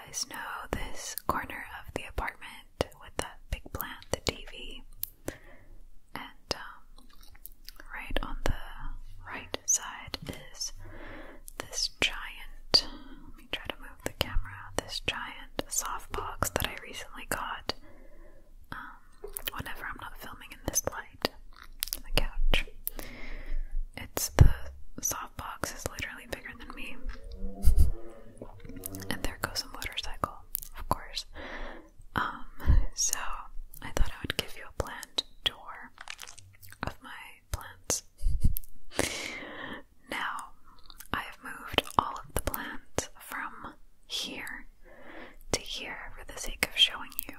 guys know this corner of the apartment with that big plant, the TV, and right on the right side is this giant, let me try to move the camera, this giant softbox that I recently got whenever I'm not filming in this light on the couch. The softbox is literally bigger than me. And there goes a motorcycle, of course. So I thought I would give you a plant tour of my plants. Now, I have moved all of the plants from here to here for the sake of showing you.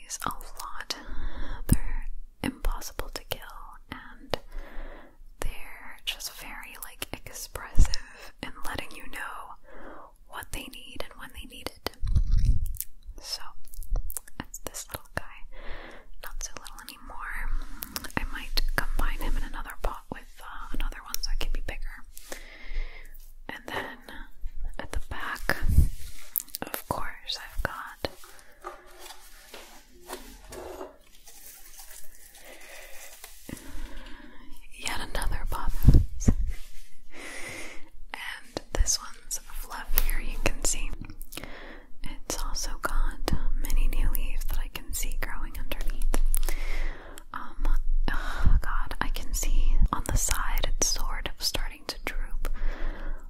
these a lot. They're impossible to kill, and they're just very like expressive in letting you know what they need and when they need it. So that's this little guy. Not so little anymore. I might combine him in another pot with another one so it can be bigger. And then at the back, of course, I've got yet another Pothos. And this one's fluffier, you can see. It's also got many new leaves that I can see growing underneath. Oh God, I can see on the side it's sort of starting to droop,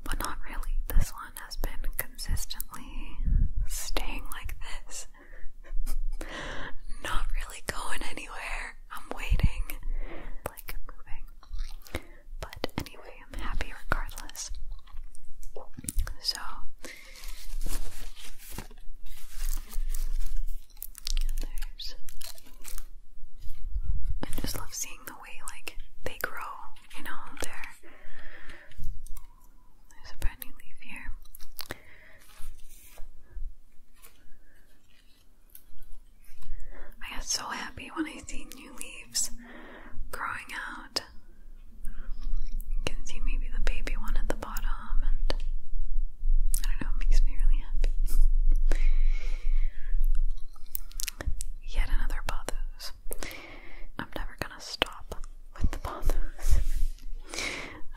but not really. This one has been consistently staying like this. Not really going anywhere. I'm waiting, like moving. But anyway, I'm happy regardless. So there's, I just love seeing the way like they grow, you know. There's a brand new leaf here. I get so happy when I see new leaves growing out. You can see maybe the baby one at the bottom, and I don't know, it makes me really happy. Yet another Pothos. I'm never gonna stop with the Pothos.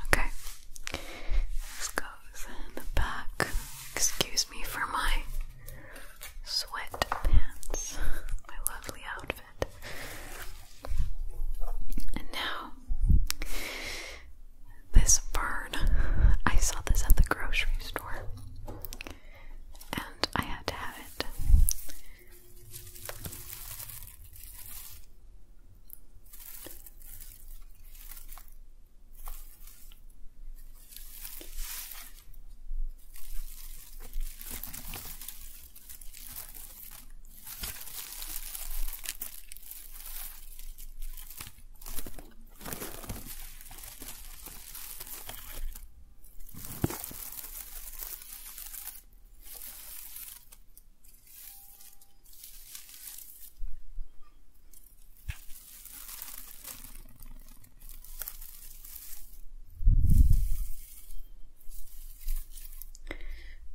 Okay. This goes in the back. Excuse me for my sweatpants. My lovely outfit. And now, this fern. I saw this at the grocery store, and I had to have it.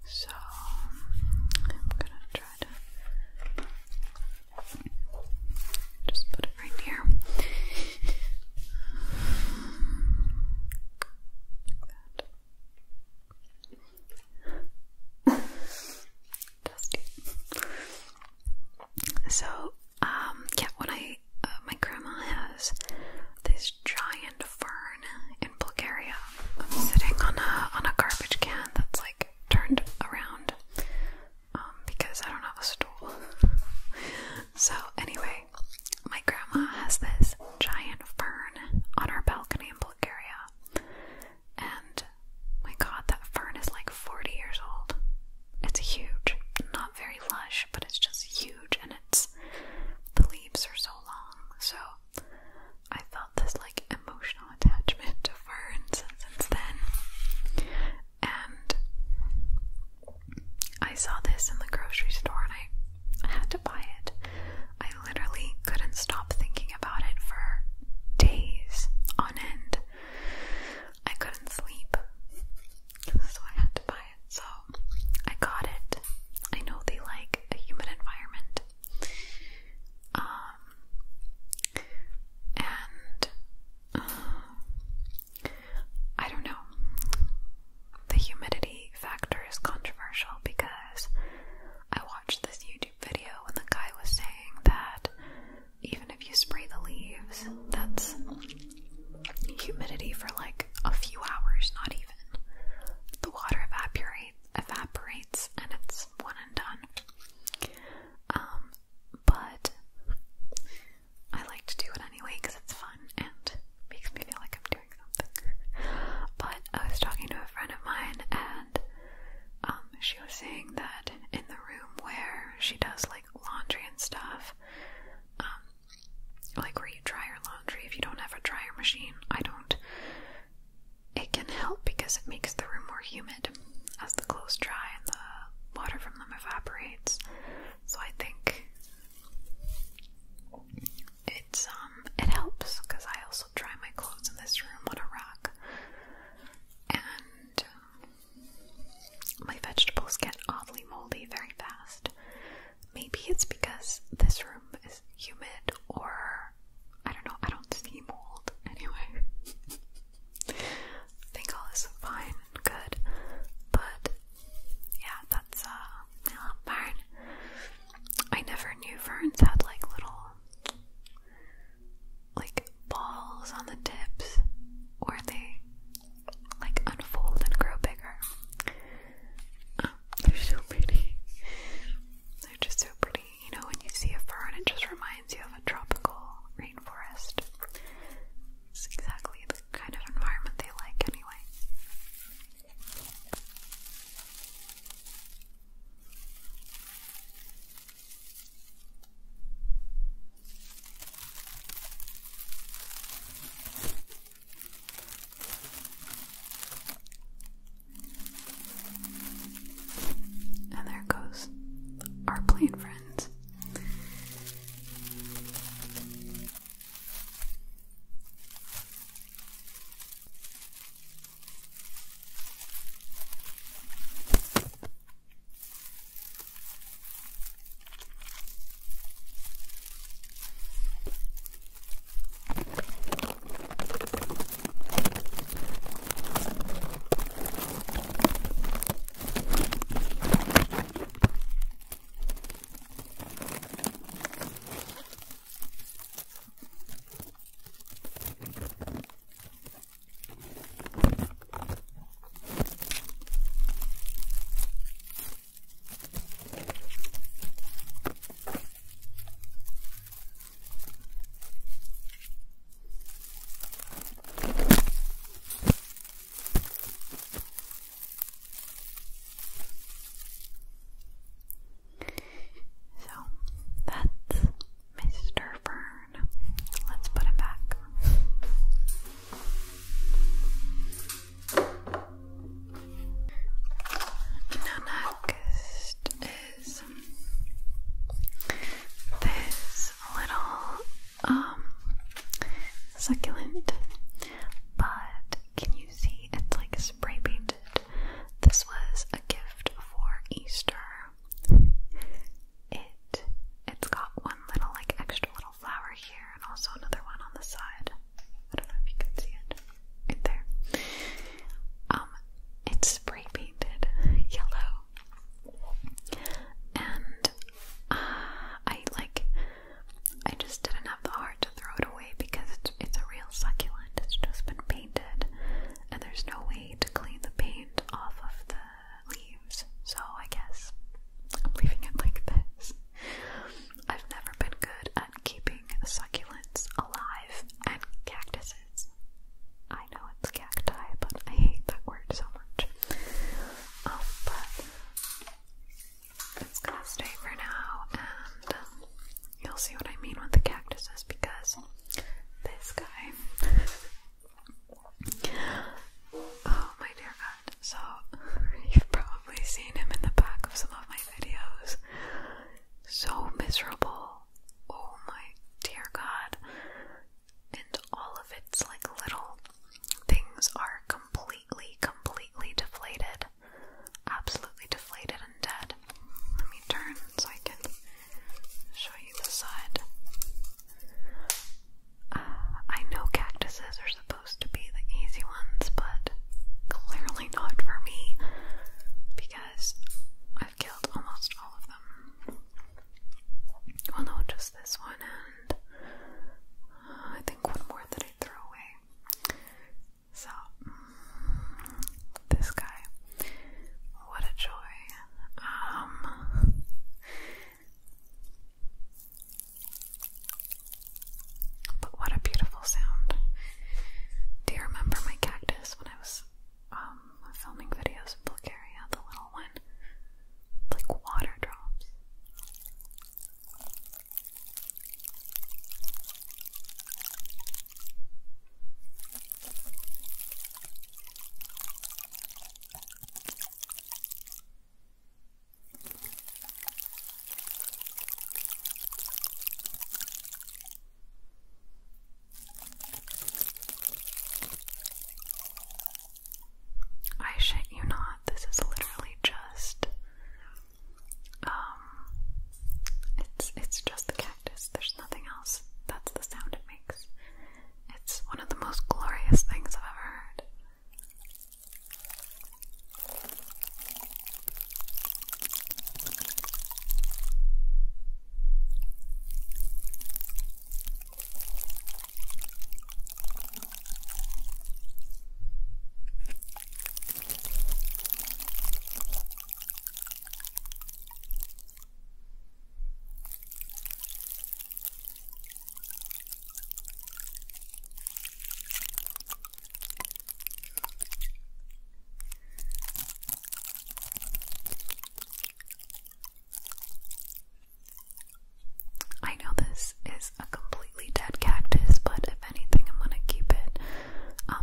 So I'm gonna try to just put it right here. Like that. Dusty. So, yeah, when my grandma has this giant fern in Bulgaria. I'm sitting on a garbage can that's like turned around because I don't have a stool. So anyway, my grandma has this giant fern on her balcony in Bulgaria, and my God, that fern is like 40 years old. It's huge, not very lush, but it's just huge, and it's ferns had like little like balls on the tips where they like unfold and grow bigger. Oh, they're so pretty. They're just so pretty. You know, when you see a fern, it just reminds you of a tropical rainforest. It's exactly the kind of environment they like anyway. And there goes our plane friends. Succulent, but can you see it's like spray painted? This was a gift for Easter. It's got one little like extra little flower here and also another one on the side. I don't know if you can see it right there. It's spray painted yellow, and I just didn't have the heart to throw it away because it's a real succulent. It's just been painted, and there's no way to clean the paint off of the leaves. So I guess I'm leaving it like this. I've never been good at keeping succulents alive and cactuses. I know it's cacti, but I hate that word so much. But it's gonna stay for now, and you'll see what I mean with the cactuses because this guy. Oh my dear God. So, you've probably seen him in the back of some of my videos. So miserable. Oh my dear God. And all of its like little things are completely deflated. Absolutely deflated and dead. Let me turn so I can show you the side. I know cactuses are supposed to be the easy ones, but clearly not for me because I've killed almost all of them. Well, no, just this one and I think one more that I threw away. So, this guy, what a joy. But what a beautiful sound. Do you remember my cactus when I was filming videos in Bulgaria? The little one, like water drops. is a completely dead cactus, but if anything, I'm gonna keep it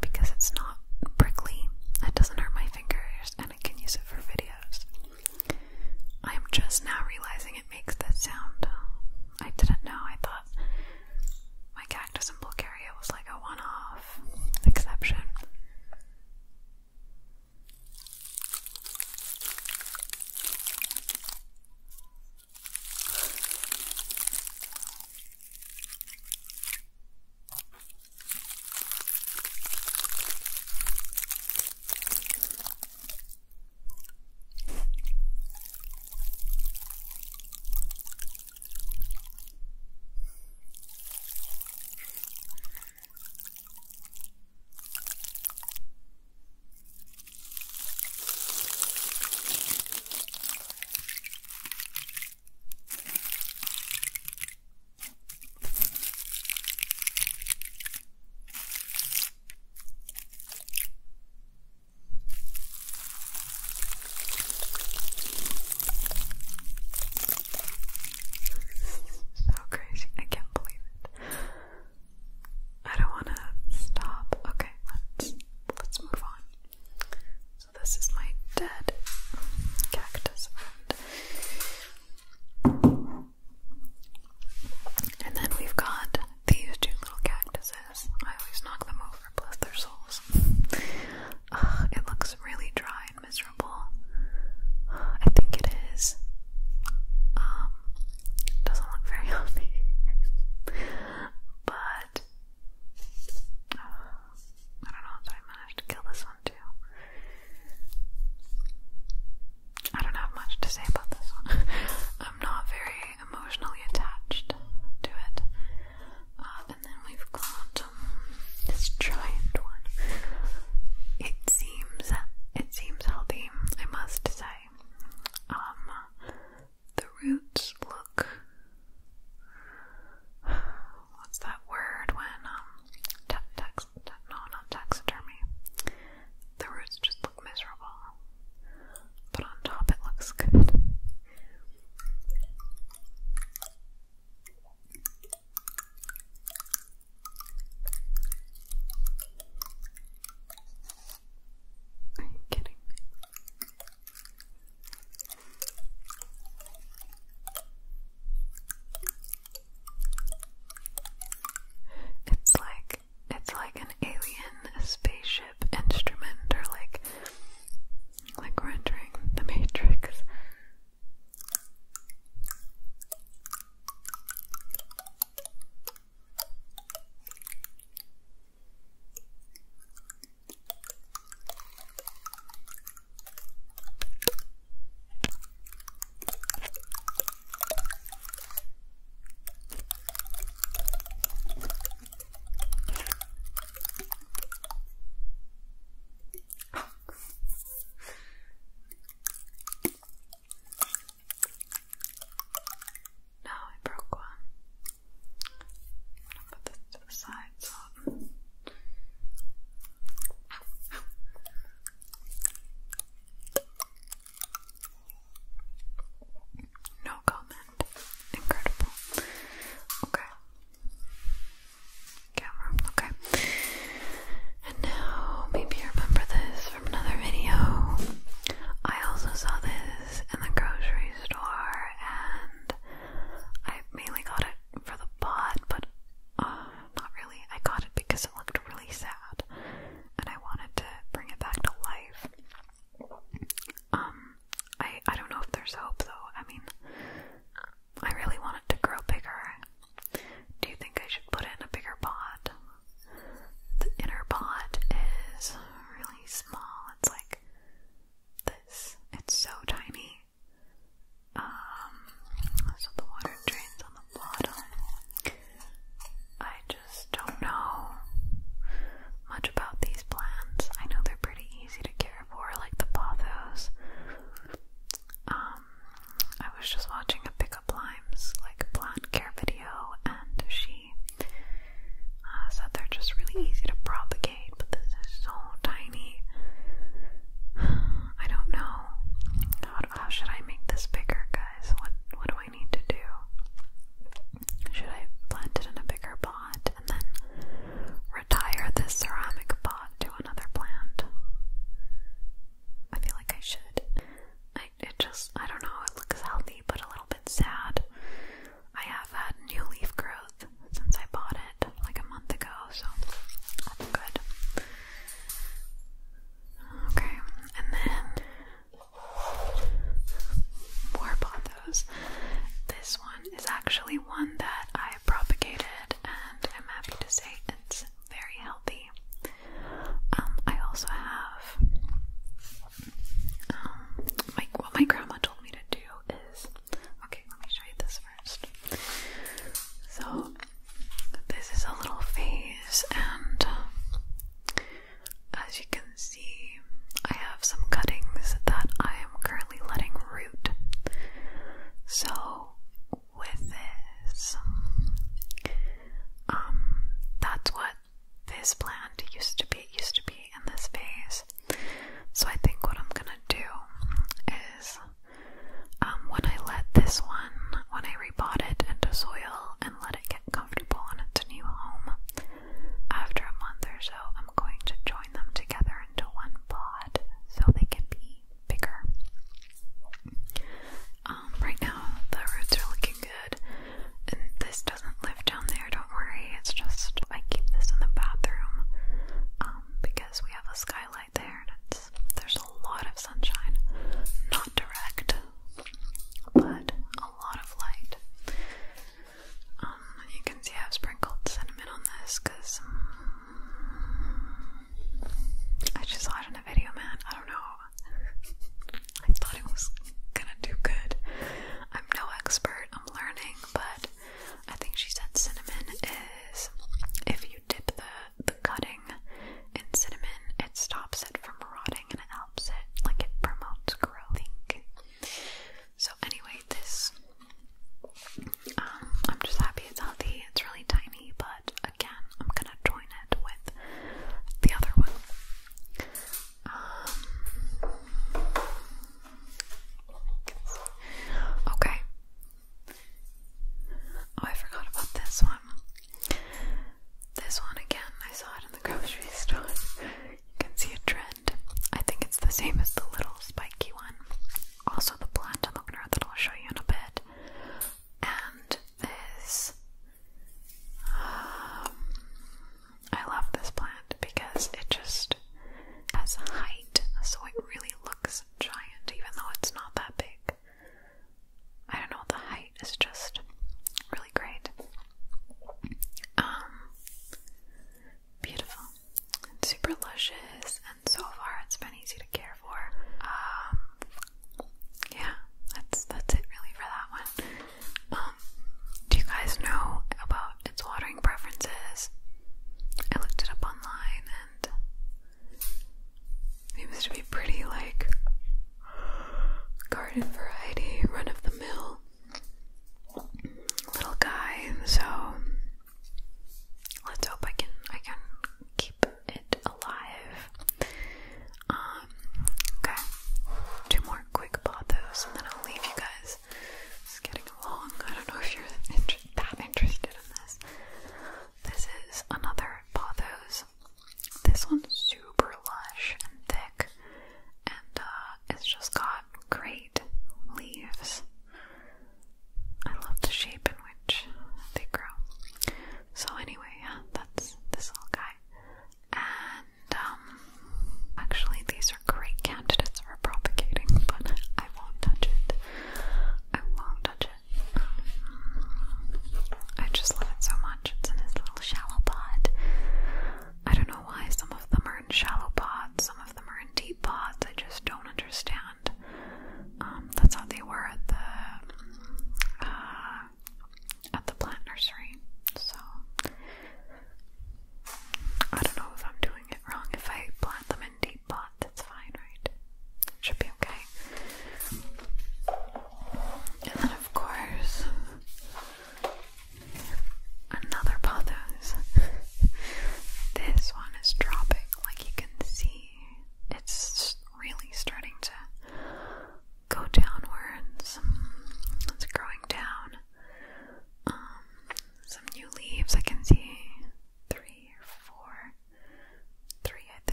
because it's not prickly, it doesn't hurt my fingers, and I can use it for videos. I'm just now realizing it makes this sound. I didn't know. I thought my cactus in Bulgaria was like a one-off exception.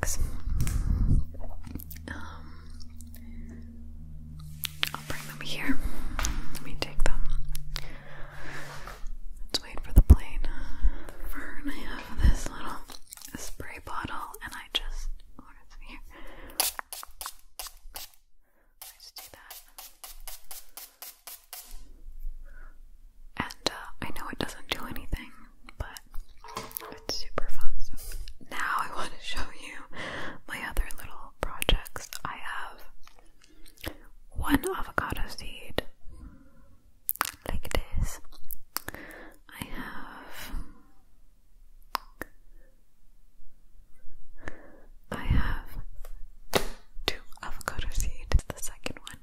bags. I'll bring them here. Let me take them. Let's wait for the plane. Fern, I have this little spray bottle, and I just, what is it here? Let's do that. And I know it doesn't do anything, but it's super fun. So now I want to show you my other little projects. I have one avocado seed, like this. I have two avocado seeds, the second one,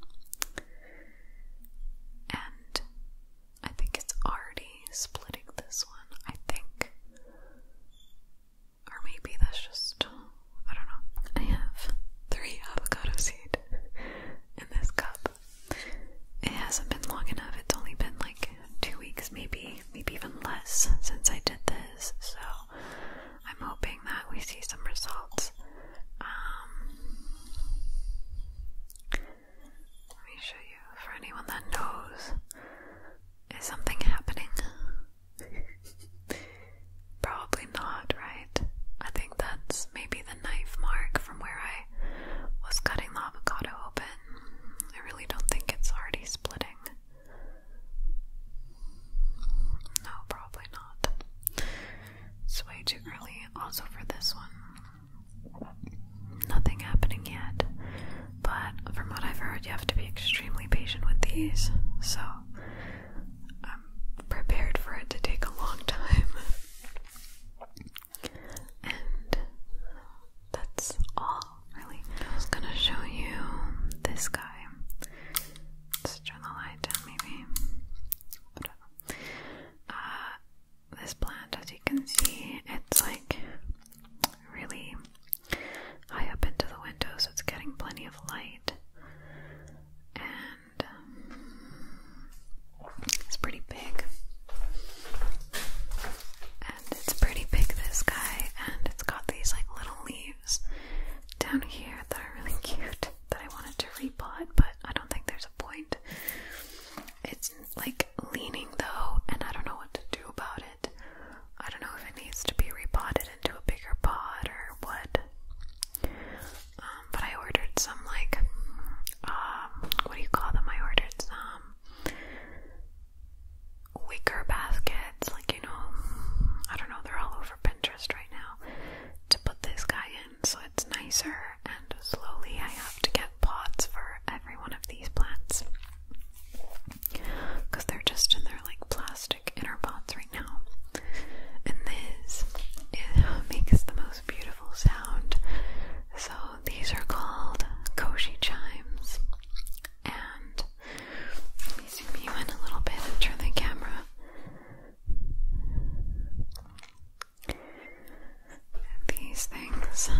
and I think it's already splitting this one, I think, or maybe that's just, I don't know. I have 3 avocado seed in this cup. It hasn't been long enough, it's only been like 2 weeks, maybe even less since I did this, so I'm hoping that we see some results. Let me show you, for anyone that knows, is something happening? Probably not, right? I think that's maybe the knife mark from where I was cutting the avocado open. I really don't think it's already splitting. No, probably not. It's way too early. Also for this one, nothing happening yet. But from what I've heard, you have to be extremely patient with these. So I'm prepared for it to take a long time. And that's all, really. I was gonna show you this guy. Let's turn the light down, maybe. Whatever. This plant, as you can see, it's like really high up into the window, so it's getting plenty of light. And it's pretty big. And it's pretty big, this guy, and it's got these like little leaves down here that are really cute that I wanted to repot, but I don't think there's a point. It's like leaning though, and I don't know what to do about it. I don't know if it needs to be repotted into a bigger pot or what. But I ordered some like, what do you call them? I ordered some wicker baskets, like, you know, I don't know, they're all over Pinterest right now, to put this guy in so it's nicer, and slowly I have to get pots for every one of these plants because they're just in their like plastic inner pots right now. And this, it makes the most beautiful sound. So these are called koshi chimes, and let me zoom you in a little bit and turn the camera. These things